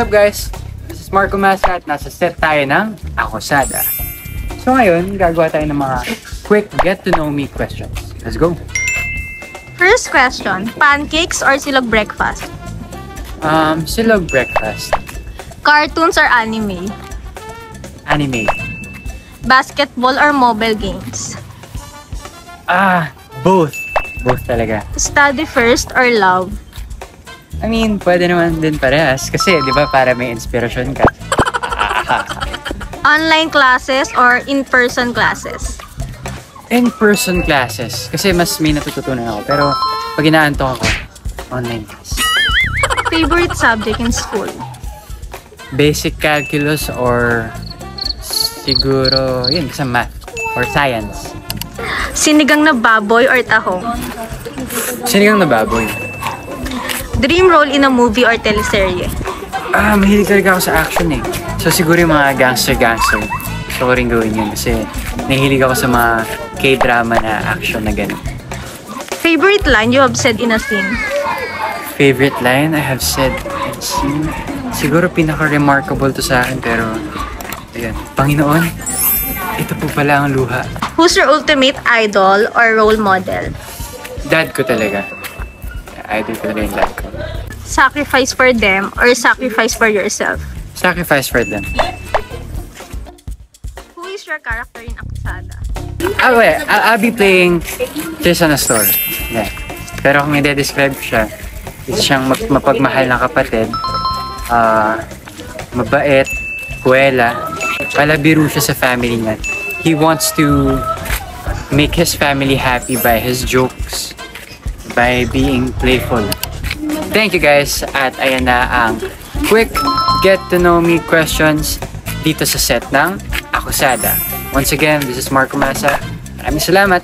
What's up guys? This is Marco Masa at nasa set tayo ng Akusada. So ngayon, gagawa tayo ng mga quick get to know me questions. Let's go! First question, pancakes or silog breakfast? Silog breakfast. Cartoons or anime? Anime. Basketball or mobile games? Both. Both talaga. Study first or love? I mean, pwede naman din parehas. Kasi, di ba, para may inspirasyon ka. Online classes or in-person classes? In-person classes. Kasi mas may natututunan ako. Pero, pag inaantok ako, online class. Favorite subject in school? Basic calculus or siguro, yun, kasi math or science. Sinigang na baboy or tahong? Sinigang na baboy. Dream role in a movie or teleserye? Mahilig talaga ako sa action eh. So siguro yung mga gangster. Gusto ko rin gawin yun kasi nahilig ako sa mga K-drama na action na gano'n. Favorite line you have said in a scene? Favorite line I have said in a scene? Siguro pinaka-remarkable to sa akin pero ayun, Panginoon, ito po pala ang luha. Who's your ultimate idol or role model? Dad ko talaga. Idol ko talaga yung dad ko. Sacrifice for them or sacrifice for yourself? Sacrifice for them. Who is your character in Akusada? I'll be playing Tristan Astor. Yeah. Pero kung i-describe ko siya, isa siyang mapagmahal na kapatid, mabait, kuwela, palabiro siya sa family niya. He wants to make his family happy by his jokes, by being playful. Thank you guys at ayan na ang quick get to know me questions dito sa set ng Akusada. Once again, this is Marco Masa. Maraming salamat!